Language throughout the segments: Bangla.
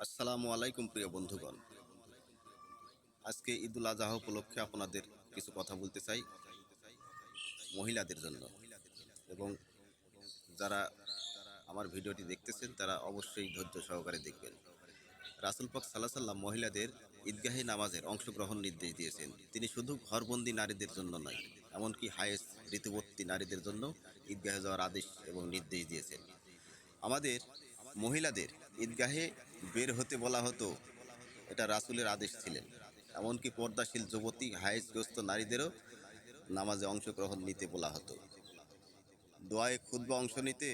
আসসালামু আলাইকুম প্রিয় বন্ধুগণ। আজকে ঈদুল আজহা উপলক্ষে আপনাদের কিছু কথা বলতে চাই মহিলাদের জন্য, এবং যারা আমার ভিডিওটি দেখতেছেন তারা অবশ্যই ধৈর্য সহকারে দেখবেন। রাসূল পাক সাল্লাল্লাহু আলাইহি ওয়াসাল্লাম মহিলাদের ঈদগাহে নামাজের অংশগ্রহণ নির্দেশ দিয়েছেন। তিনি শুধু ঘরবন্দি নারীদের জন্য নয়, এমনকি হায়েস ঋতুবতী নারীদের জন্য ঈদগাহে যাওয়ার আদেশ এবং নির্দেশ দিয়েছেন। আমাদের মহিলাদের ঈদগাহে বের হতে বলা হতো, এটা রাসূলের আদেশ ছিলেন। এমনকি পর্দাশীল যুবতী হায়েজগ্রস্ত নারীদেরও নামাজে অংশগ্রহণ নিতে বলা হতো। দোয়ায়ে খুতবা অংশ নিতে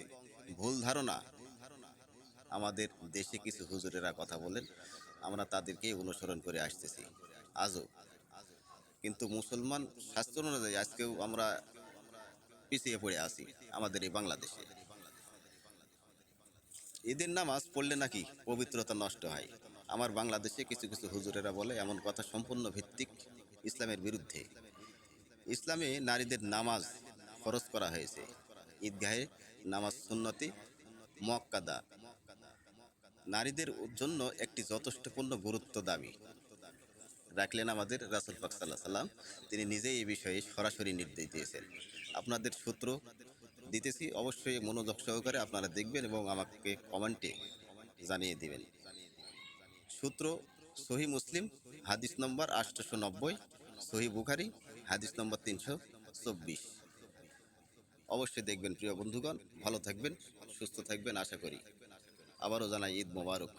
ভুল ধারণা, আমাদের দেশে কিছু হুজুরেরা কথা বলেন, আমরা তাদেরকেই অনুসরণ করে আসতেছি আজও। কিন্তু মুসলমান শাস্ত্র অনুযায়ী আজকেও আমরা পিছিয়ে পড়ে আছি আমাদের এই বাংলাদেশে। ঈদের নামাজ পড়লে নাকি পবিত্রতা নষ্ট হয়। আমার বাংলাদেশে কিছু কিছু হুজুরেরা বলে, এমন কথা সম্পূর্ণ ভিত্তিক, ইসলামের বিরুদ্ধে। ইসলামে নারীদের নামাজ ফরজ করা হয়েছে। ঈদগাহে নামাজ সুন্নতি মুআক্কাদা, নারীদের জন্য একটি যথেষ্টপূর্ণ গুরুত্ব দাবি রাখলেন আমাদের রাসূল পাক সাল্লাল্লাহু আলাইহি ওয়াসাল্লাম। তিনি নিজেই এই বিষয়ে সরাসরি নির্দেশ দিয়েছেন। আপনাদের সূত্র দিতেছি, অবশ্যই মনোযোগ সহকারে আপনারা দেখবেন এবং আমাকে কমেন্টে জানিয়ে দিবেন। সূত্র: সহিহ মুসলিম হাদিস নম্বর 890, সহিহ বুখারী হাদিস নম্বর 324। অবশ্যই দেখবেন প্রিয় বন্ধুগণ। ভালো থাকবেন, সুস্থ থাকবেন আশা করি। আবারও জানাই ঈদ মোবারক।